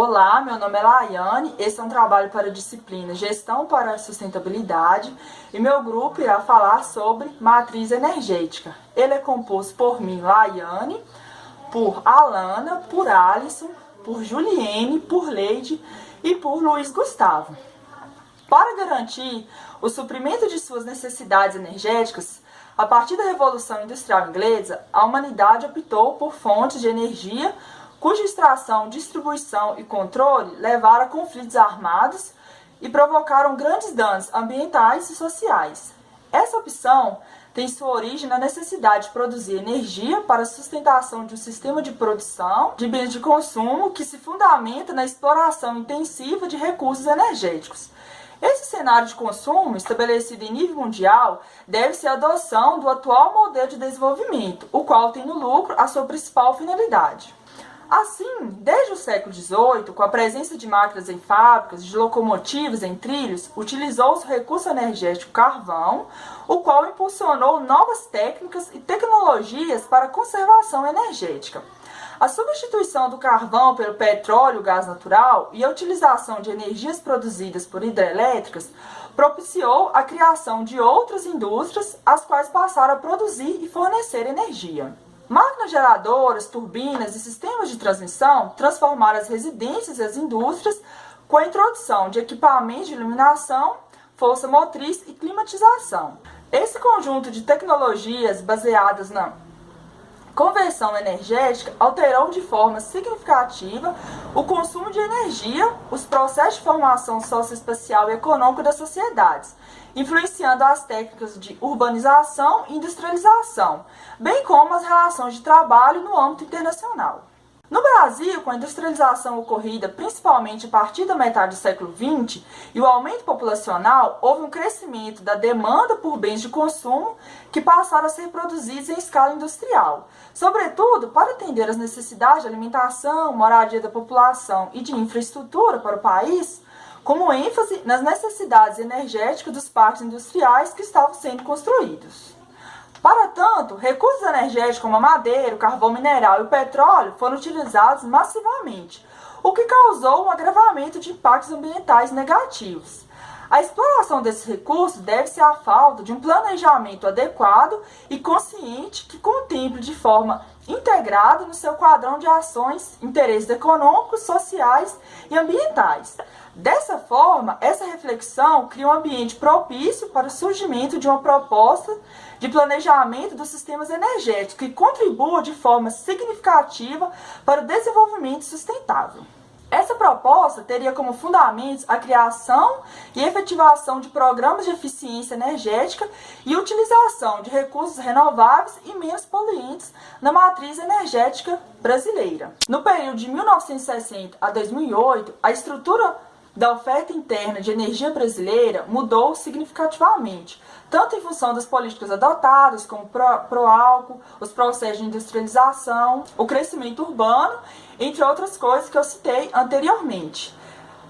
Olá, meu nome é Laiane, esse é um trabalho para a disciplina Gestão para a Sustentabilidade e meu grupo irá falar sobre matriz energética. Ele é composto por mim, Laiane, por Alana, por Alisson, por Juliene, por Leide e por Luiz Gustavo. Para garantir o suprimento de suas necessidades energéticas, a partir da Revolução Industrial Inglesa, a humanidade optou por fontes de energia cuja extração, distribuição e controle levaram a conflitos armados e provocaram grandes danos ambientais e sociais. Essa opção tem sua origem na necessidade de produzir energia para a sustentação de um sistema de produção de bens de consumo que se fundamenta na exploração intensiva de recursos energéticos. Esse cenário de consumo, estabelecido em nível mundial, deve-se à adoção do atual modelo de desenvolvimento, o qual tem no lucro a sua principal finalidade. Assim, desde o século XVIII, com a presença de máquinas em fábricas, de locomotivas em trilhos, utilizou-se o recurso energético carvão, o qual impulsionou novas técnicas e tecnologias para a conservação energética. A substituição do carvão pelo petróleo e gás natural e a utilização de energias produzidas por hidrelétricas propiciou a criação de outras indústrias, as quais passaram a produzir e fornecer energia. Máquinas geradoras, turbinas e sistemas de transmissão transformaram as residências e as indústrias com a introdução de equipamentos de iluminação, força motriz e climatização. Esse conjunto de tecnologias baseadas na conversão energética alterou de forma significativa o consumo de energia, os processos de formação socioespacial e econômica das sociedades, influenciando as técnicas de urbanização e industrialização, bem como as relações de trabalho no âmbito internacional. No Brasil, com a industrialização ocorrida principalmente a partir da metade do século XX e o aumento populacional, houve um crescimento da demanda por bens de consumo que passaram a ser produzidos em escala industrial, sobretudo para atender às necessidades de alimentação, moradia da população e de infraestrutura para o país, como ênfase nas necessidades energéticas dos parques industriais que estavam sendo construídos. Para tanto, recursos energéticos como a madeira, o carvão mineral e o petróleo foram utilizados massivamente, o que causou um agravamento de impactos ambientais negativos. A exploração desses recursos deve-se à falta de um planejamento adequado e consciente que contemple de forma integrada no seu quadrão de ações interesses econômicos, sociais e ambientais. Dessa forma, essa reflexão cria um ambiente propício para o surgimento de uma proposta de planejamento dos sistemas energéticos que contribua de forma significativa para o desenvolvimento sustentável. Essa proposta teria como fundamentos a criação e efetivação de programas de eficiência energética e utilização de recursos renováveis e menos poluentes na matriz energética brasileira. No período de 1960 a 2008, a estrutura da oferta interna de energia brasileira mudou significativamente, tanto em função das políticas adotadas, como pró-álcool, os processos de industrialização, o crescimento urbano, entre outras coisas que eu citei anteriormente.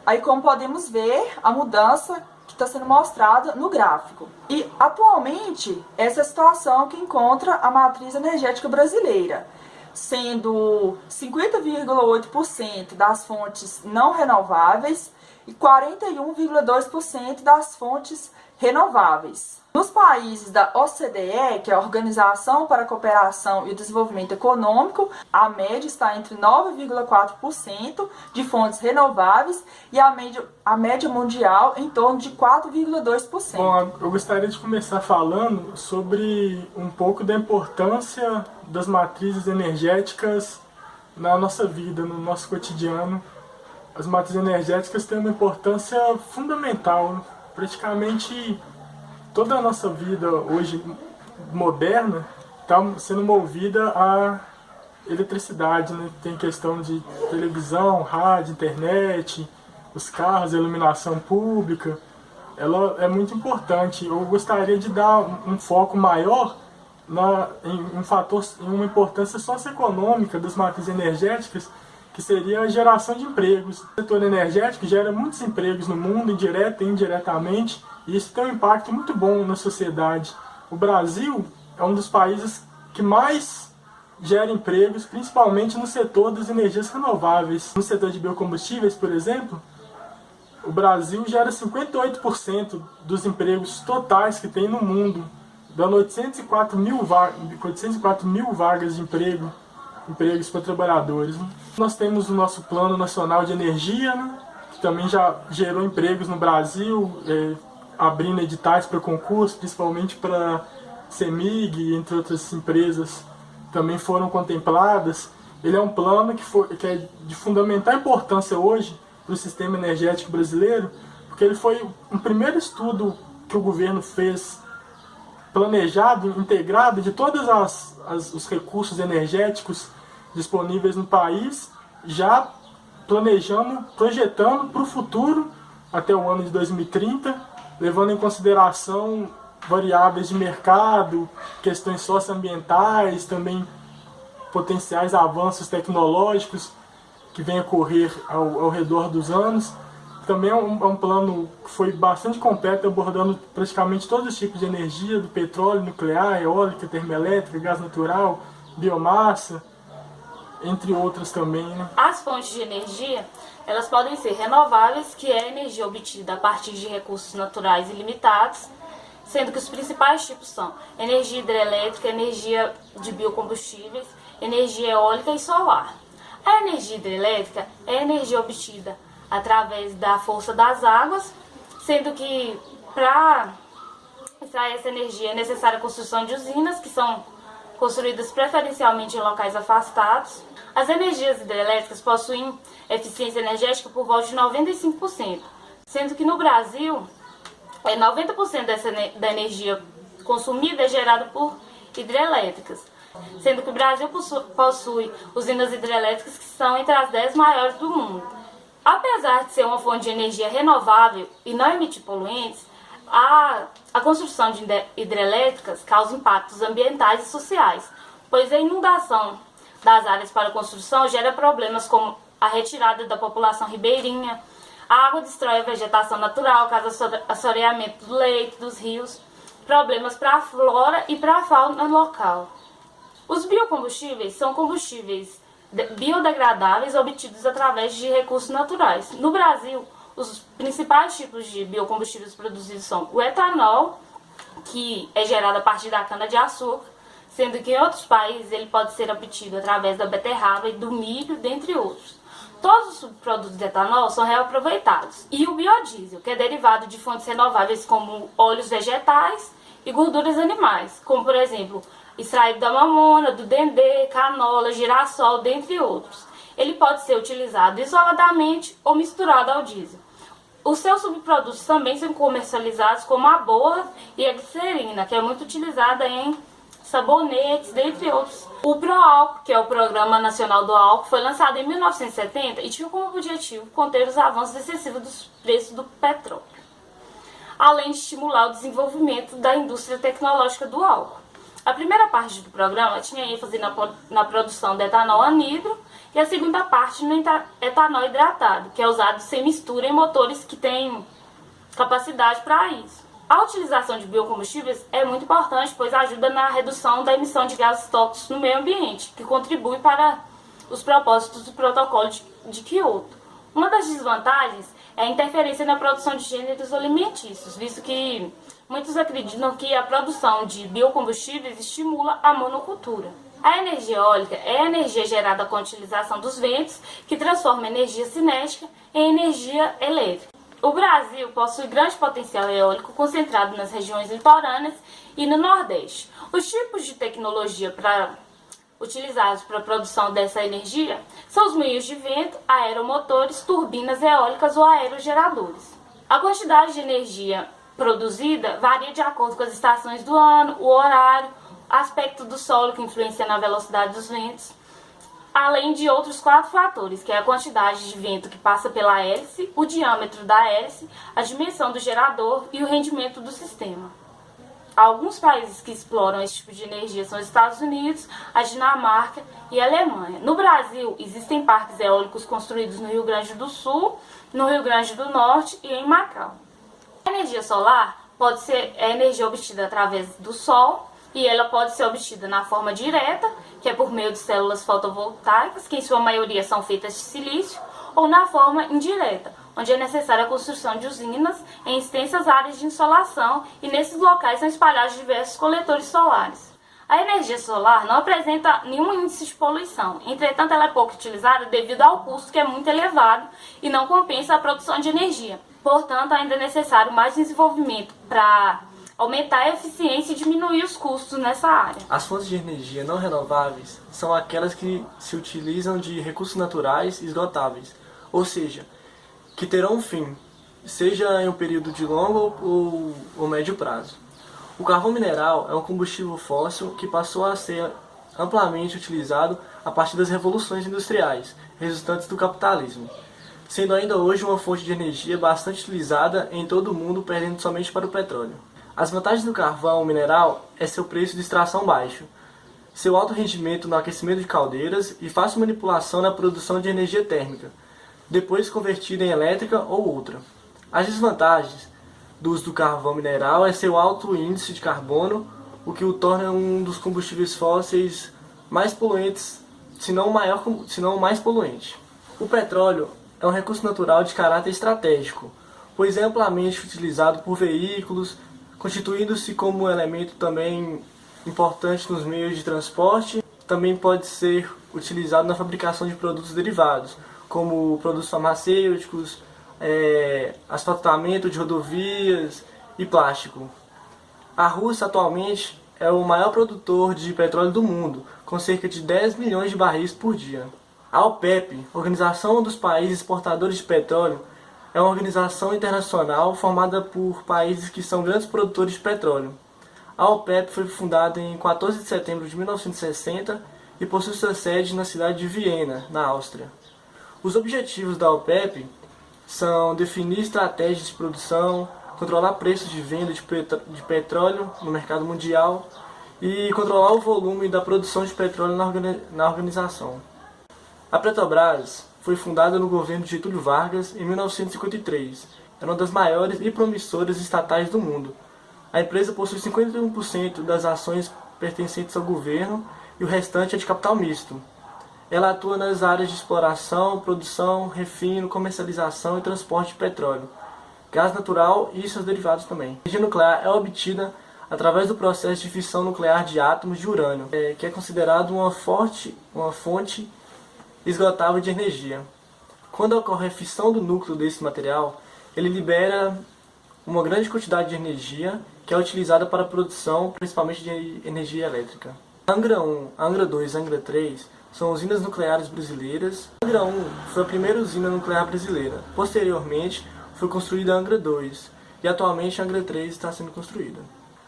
Aí, como podemos ver, a mudança que está sendo mostrada no gráfico. E, atualmente, essa é a situação que encontra a matriz energética brasileira, sendo 50,8% das fontes não renováveis e 41,2% das fontes renováveis. Nos países da OCDE, que é a Organização para a Cooperação e o Desenvolvimento Econômico, a média está entre 9,4% de fontes renováveis e a média mundial em torno de 4,2%. Bom, eu gostaria de começar falando sobre um pouco da importância das matrizes energéticas na nossa vida, no nosso cotidiano. As matrizes energéticas têm uma importância fundamental. Praticamente toda a nossa vida hoje moderna está sendo movida à eletricidade, né? Tem questão de televisão, rádio, internet, os carros, a iluminação pública. Ela é muito importante. Eu gostaria de dar um foco maior em uma importância socioeconômica das matrizes energéticas, que seria a geração de empregos. O setor energético gera muitos empregos no mundo, direta e indiretamente, e isso tem um impacto muito bom na sociedade. O Brasil é um dos países que mais gera empregos, principalmente no setor das energias renováveis. No setor de biocombustíveis, por exemplo, o Brasil gera 58% dos empregos totais que tem no mundo, dando 804 mil vagas de empregos para trabalhadores. Nós temos o nosso Plano Nacional de Energia, né, que também já gerou empregos no Brasil, abrindo editais para concurso, principalmente para CEMIG, entre outras empresas, também foram contempladas. Ele é um plano que é de fundamental importância hoje para o sistema energético brasileiro, porque ele foi um primeiro estudo que o governo fez, planejado, integrado, de todos os recursos energéticos disponíveis no país, já projetando para o futuro, até o ano de 2030, levando em consideração variáveis de mercado, questões socioambientais, também potenciais avanços tecnológicos que vêm a ocorrer ao redor dos anos. Também é um plano que foi bastante completo, abordando praticamente todos os tipos de energia, do petróleo, nuclear, eólica, termoelétrica, gás natural, biomassa, entre outras também, né? As fontes de energia, elas podem ser renováveis, que é a energia obtida a partir de recursos naturais ilimitados, sendo que os principais tipos são energia hidrelétrica, energia de biocombustíveis, energia eólica e solar. A energia hidrelétrica é a energia obtida através da força das águas, sendo que para extrair essa energia é necessária a construção de usinas, que são construídas preferencialmente em locais afastados. As energias hidrelétricas possuem eficiência energética por volta de 95%, sendo que no Brasil 90% da energia consumida é gerada por hidrelétricas, sendo que o Brasil possui usinas hidrelétricas que são entre as 10 maiores do mundo. Apesar de ser uma fonte de energia renovável e não emitir poluentes, a construção de hidrelétricas causa impactos ambientais e sociais, pois a inundação das áreas para construção gera problemas como a retirada da população ribeirinha, a água destrói a vegetação natural, causa assoreamento do leito, dos rios, problemas para a flora e para a fauna local. Os biocombustíveis são combustíveis biodegradáveis obtidos através de recursos naturais. No Brasil, os principais tipos de biocombustíveis produzidos são o etanol, que é gerado a partir da cana-de-açúcar, sendo que em outros países ele pode ser obtido através da beterraba e do milho, dentre outros. Todos os subprodutos de etanol são reaproveitados. E o biodiesel, que é derivado de fontes renováveis como óleos vegetais e gorduras animais, como por exemplo, extraído da mamona, do dendê, canola, girassol, dentre outros. Ele pode ser utilizado isoladamente ou misturado ao diesel. Os seus subprodutos também são comercializados como a borra e a glicerina, que é muito utilizada em sabonetes, dentre outros. O Proálcool, que é o Programa Nacional do Álcool, foi lançado em 1970 e tinha como objetivo conter os avanços excessivos dos preços do petróleo, além de estimular o desenvolvimento da indústria tecnológica do álcool. A primeira parte do programa tinha ênfase na produção de etanol anidro e a segunda parte no etanol hidratado, que é usado sem mistura em motores que têm capacidade para isso. A utilização de biocombustíveis é muito importante, pois ajuda na redução da emissão de gases tóxicos no meio ambiente, que contribui para os propósitos do protocolo de Kyoto. Uma das desvantagens é a interferência na produção de gêneros alimentícios, visto que muitos acreditam que a produção de biocombustíveis estimula a monocultura. A energia eólica é a energia gerada com a utilização dos ventos, que transforma a energia cinética em energia elétrica. O Brasil possui grande potencial eólico concentrado nas regiões litorâneas e no Nordeste. Os tipos de tecnologia utilizados para a produção dessa energia são os moinhos de vento, aeromotores, turbinas eólicas ou aerogeradores. A quantidade de energia produzida varia de acordo com as estações do ano, o horário, aspecto do solo que influencia na velocidade dos ventos, além de outros 4 fatores, que é a quantidade de vento que passa pela hélice, o diâmetro da hélice, a dimensão do gerador e o rendimento do sistema. Alguns países que exploram esse tipo de energia são os Estados Unidos, a Dinamarca e a Alemanha. No Brasil, existem parques eólicos construídos no Rio Grande do Sul, no Rio Grande do Norte e em Macau. A energia solar pode ser a energia obtida através do sol, e ela pode ser obtida na forma direta, que é por meio de células fotovoltaicas, que em sua maioria são feitas de silício, ou na forma indireta, onde é necessária a construção de usinas em extensas áreas de insolação, e nesses locais são espalhados diversos coletores solares. A energia solar não apresenta nenhum índice de poluição, entretanto ela é pouco utilizada devido ao custo que é muito elevado e não compensa a produção de energia. Portanto, ainda é necessário mais desenvolvimento para aumentar a eficiência e diminuir os custos nessa área. As fontes de energia não renováveis são aquelas que se utilizam de recursos naturais esgotáveis, ou seja, que terão um fim, seja em um período de longo ou médio prazo. O carvão mineral é um combustível fóssil que passou a ser amplamente utilizado a partir das revoluções industriais, resultantes do capitalismo, sendo ainda hoje uma fonte de energia bastante utilizada em todo o mundo, perdendo somente para o petróleo. As vantagens do carvão mineral é seu preço de extração baixo, seu alto rendimento no aquecimento de caldeiras e fácil manipulação na produção de energia térmica, depois convertida em elétrica ou outra. As desvantagens do uso do carvão mineral é seu alto índice de carbono, o que o torna um dos combustíveis fósseis mais poluentes, se não o mais poluente. O petróleo é um recurso natural de caráter estratégico, pois é amplamente utilizado por veículos, constituindo-se como um elemento também importante nos meios de transporte. Também pode ser utilizado na fabricação de produtos derivados, como produtos farmacêuticos, asfaltamento de rodovias e plástico. A Rússia atualmente é o maior produtor de petróleo do mundo, com cerca de 10 milhões de barris por dia. A OPEP, Organização dos Países Exportadores de Petróleo, é uma organização internacional formada por países que são grandes produtores de petróleo. A OPEP foi fundada em 14 de setembro de 1960 e possui sua sede na cidade de Viena, na Áustria. Os objetivos da OPEP são definir estratégias de produção, controlar preços de venda de petróleo no mercado mundial e controlar o volume da produção de petróleo na organização. A Petrobras foi fundada no governo de Getúlio Vargas em 1953. Era uma das maiores e promissoras estatais do mundo. A empresa possui 51% das ações pertencentes ao governo e o restante é de capital misto. Ela atua nas áreas de exploração, produção, refino, comercialização e transporte de petróleo, gás natural e seus derivados também. A energia nuclear é obtida através do processo de fissão nuclear de átomos de urânio, que é considerado uma fonte esgotável de energia. Quando ocorre a fissão do núcleo desse material, ele libera uma grande quantidade de energia que é utilizada para a produção, principalmente de energia elétrica. Angra 1, Angra 2 e Angra 3 são usinas nucleares brasileiras. Angra 1 foi a primeira usina nuclear brasileira. Posteriormente, foi construída a Angra 2 e atualmente a Angra 3 está sendo construída.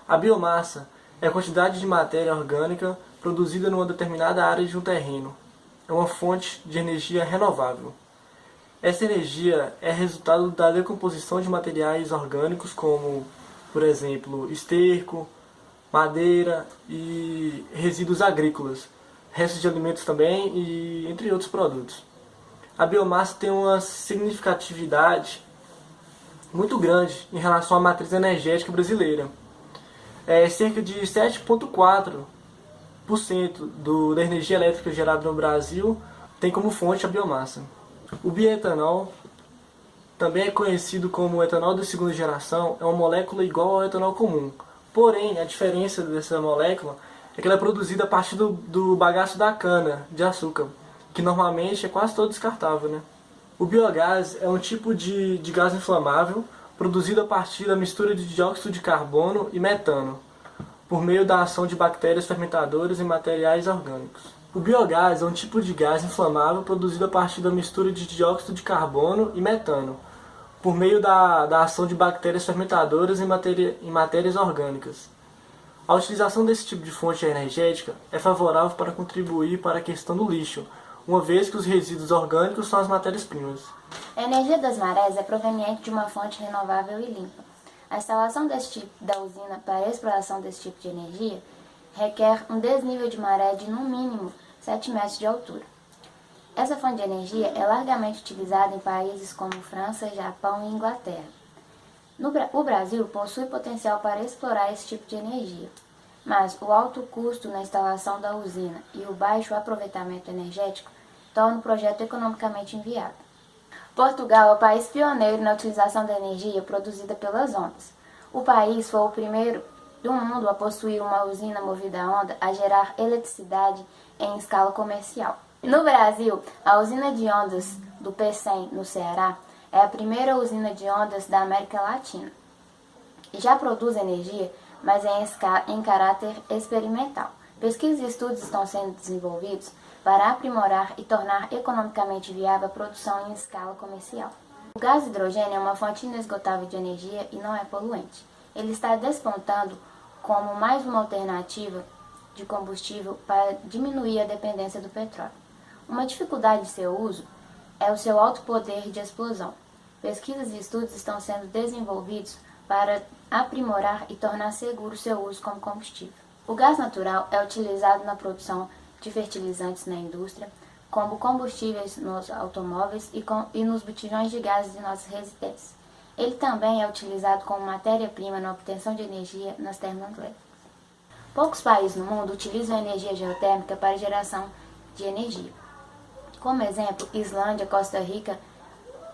A biomassa é a quantidade de matéria orgânica produzida numa determinada área de um terreno. É uma fonte de energia renovável. Essa energia é resultado da decomposição de materiais orgânicos como, por exemplo, esterco, madeira e resíduos agrícolas, restos de alimentos também e entre outros produtos. A biomassa tem uma significatividade muito grande em relação à matriz energética brasileira. Cerca de 7,4% da energia elétrica gerada no Brasil tem como fonte a biomassa. O bioetanol, também é conhecido como etanol de segunda geração, é uma molécula igual ao etanol comum. Porém, a diferença dessa molécula é que ela é produzida a partir do bagaço da cana de açúcar, que normalmente é quase todo descartável, né? O biogás é um tipo de gás inflamável produzido a partir da mistura de dióxido de carbono e metano, por meio da ação de bactérias fermentadoras em materiais orgânicos. O biogás é um tipo de gás inflamável produzido a partir da mistura de dióxido de carbono e metano, por meio da ação de bactérias fermentadoras em matérias orgânicas. A utilização desse tipo de fonte energética é favorável para contribuir para a questão do lixo, uma vez que os resíduos orgânicos são as matérias-primas. A energia das marés é proveniente de uma fonte renovável e limpa. A instalação da usina para a exploração desse tipo de energia requer um desnível de maré de, no mínimo, 7 metros de altura. Essa fonte de energia é largamente utilizada em países como França, Japão e Inglaterra. O Brasil possui potencial para explorar esse tipo de energia. mas o alto custo na instalação da usina e o baixo aproveitamento energético tornam o projeto economicamente inviável. Portugal é o país pioneiro na utilização da energia produzida pelas ondas. O país foi o primeiro do mundo a possuir uma usina movida a onda a gerar eletricidade em escala comercial. No Brasil, a usina de ondas do Pecém, no Ceará, é a primeira usina de ondas da América Latina. Já produz energia, mas em caráter experimental. Pesquisas e estudos estão sendo desenvolvidos para aprimorar e tornar economicamente viável a produção em escala comercial. O gás hidrogênio é uma fonte inesgotável de energia e não é poluente. Ele está despontando como mais uma alternativa de combustível para diminuir a dependência do petróleo. Uma dificuldade de seu uso é o seu alto poder de explosão. Pesquisas e estudos estão sendo desenvolvidos para aprimorar e tornar seguro seu uso como combustível. O gás natural é utilizado na produção de fertilizantes na indústria, como combustíveis nos automóveis e nos botijões de gases de nossas residências. Ele também é utilizado como matéria-prima na obtenção de energia nas termoelétricas. Poucos países no mundo utilizam a energia geotérmica para geração de energia. Como exemplo, Islândia, Costa Rica,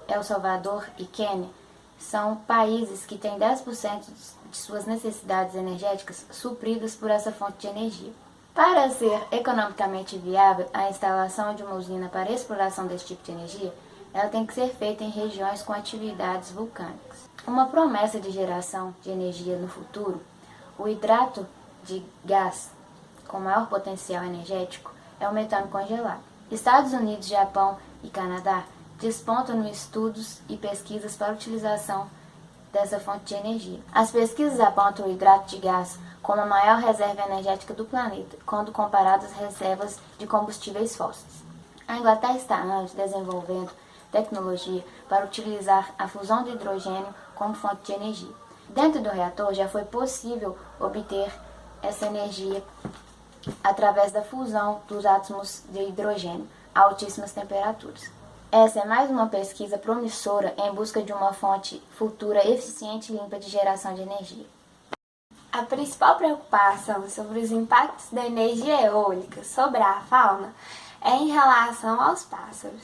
El Salvador e Quênia são países que têm 10% de suas necessidades energéticas supridas por essa fonte de energia. Para ser economicamente viável, a instalação de uma usina para exploração desse tipo de energia, ela tem que ser feita em regiões com atividades vulcânicas. Uma promessa de geração de energia no futuro, o hidrato de gás com maior potencial energético é o metano congelado. Estados Unidos, Japão e Canadá despontam nos estudos e pesquisas para a utilização dessa fonte de energia. As pesquisas apontam o hidrato de gás como a maior reserva energética do planeta, quando comparado às reservas de combustíveis fósseis. A Inglaterra está antes desenvolvendo tecnologia para utilizar a fusão de hidrogênio como fonte de energia. Dentro do reator já foi possível obter essa energia através da fusão dos átomos de hidrogênio a altíssimas temperaturas. Essa é mais uma pesquisa promissora em busca de uma fonte futura eficiente e limpa de geração de energia. A principal preocupação sobre os impactos da energia eólica sobre a fauna é em relação aos pássaros.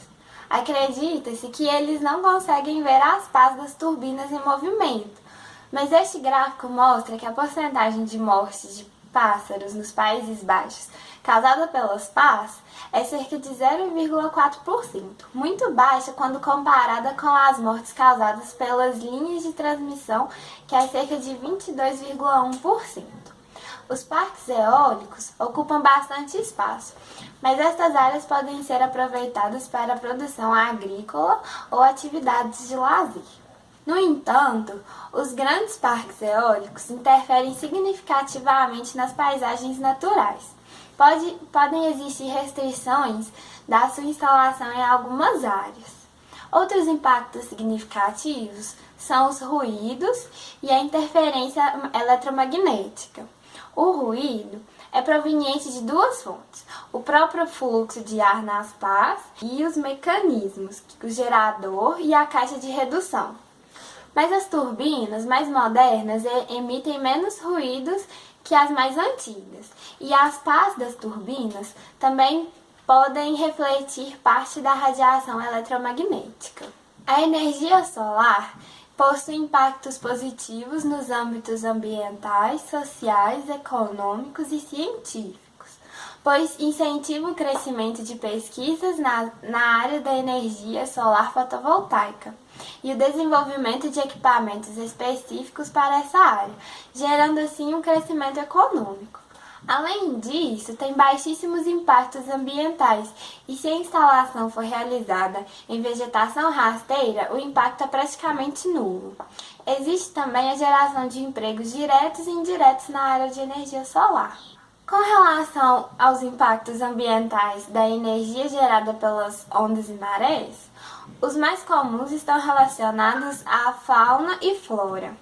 Acredita-se que eles não conseguem ver as pás das turbinas em movimento, mas este gráfico mostra que a porcentagem de mortes de pássaros nos Países Baixos causada pelas pás é cerca de 0,4%, muito baixa quando comparada com as mortes causadas pelas linhas de transmissão, que é cerca de 22,1%. Os parques eólicos ocupam bastante espaço, mas estas áreas podem ser aproveitadas para a produção agrícola ou atividades de lazer. No entanto, os grandes parques eólicos interferem significativamente nas paisagens naturais. Podem existir restrições da sua instalação em algumas áreas. Outros impactos significativos são os ruídos e a interferência eletromagnética. O ruído é proveniente de duas fontes: o próprio fluxo de ar nas pás e os mecanismos, o gerador e a caixa de redução. Mas as turbinas mais modernas emitem menos ruídos que as mais antigas, e as pás das turbinas também podem refletir parte da radiação eletromagnética. A energia solar possui impactos positivos nos âmbitos ambientais, sociais, econômicos e científicos, pois incentiva o crescimento de pesquisas na área da energia solar fotovoltaica e o desenvolvimento de equipamentos específicos para essa área, gerando assim um crescimento econômico. Além disso, tem baixíssimos impactos ambientais e se a instalação for realizada em vegetação rasteira, o impacto é praticamente nulo. Existe também a geração de empregos diretos e indiretos na área de energia solar. Com relação aos impactos ambientais da energia gerada pelas ondas e marés, os mais comuns estão relacionados à fauna e flora.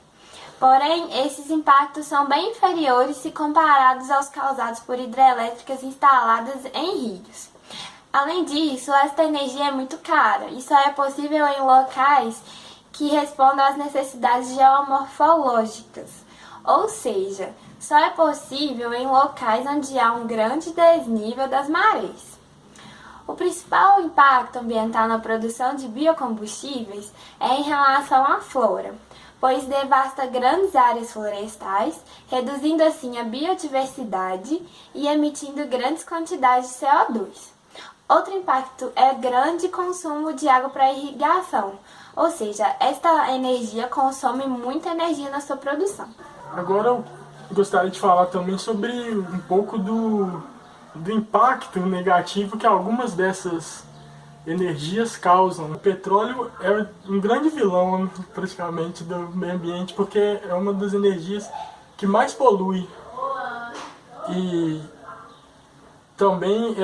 Porém, esses impactos são bem inferiores se comparados aos causados por hidrelétricas instaladas em rios. Além disso, esta energia é muito cara e só é possível em locais que respondam às necessidades geomorfológicas, ou seja, só é possível em locais onde há um grande desnível das marés. O principal impacto ambiental na produção de biocombustíveis é em relação à flora, pois devasta grandes áreas florestais, reduzindo assim a biodiversidade e emitindo grandes quantidades de CO2. Outro impacto é grande consumo de água para irrigação, ou seja, esta energia consome muita energia na sua produção. Agora eu gostaria de falar também sobre um pouco do impacto negativo que algumas dessas energias causam. O petróleo é um grande vilão, praticamente, do meio ambiente, porque é uma das energias que mais polui e também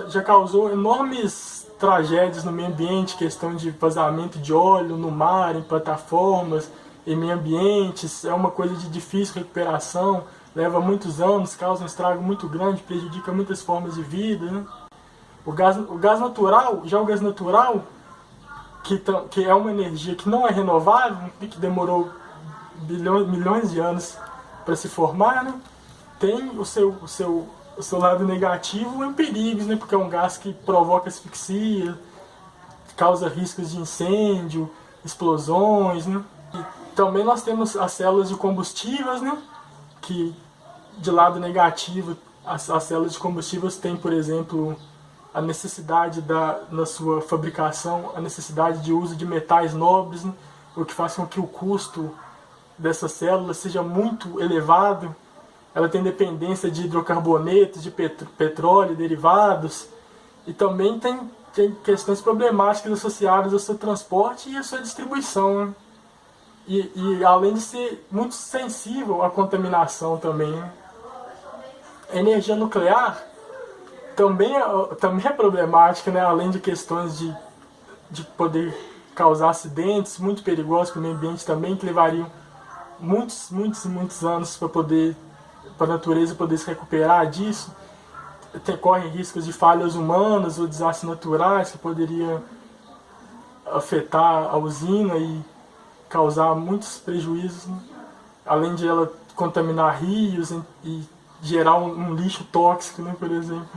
já causou enormes tragédias no meio ambiente, questão de vazamento de óleo no mar, em plataformas, em meio ambientes. É uma coisa de difícil recuperação, leva muitos anos, causa um estrago muito grande, prejudica muitas formas de vida, né? O gás natural, que é uma energia que não é renovável, que demorou milhões de anos para se formar, né? Tem o seu lado negativo em perigos, né? Porque é um gás que provoca asfixia, causa riscos de incêndio, explosões, né? E também nós temos as células de combustíveis, né? Que de lado negativo, as células de combustíveis têm, por exemplo, a necessidade na sua fabricação, a necessidade de uso de metais nobres, né? O que faz com que o custo dessas células seja muito elevado. Ela tem dependência de hidrocarbonetos, de petróleo, derivados, e também tem questões problemáticas associadas ao seu transporte e à sua distribuição, né? E além de ser muito sensível à contaminação também, né? A energia nuclear também é problemática, né? Além de questões de poder causar acidentes muito perigosos para o meio ambiente também, que levariam muitos anos para a natureza poder se recuperar disso. Correm riscos de falhas humanas ou desastres naturais que poderiam afetar a usina e causar muitos prejuízos, né? Além de ela contaminar rios e gerar um lixo tóxico, né, por exemplo.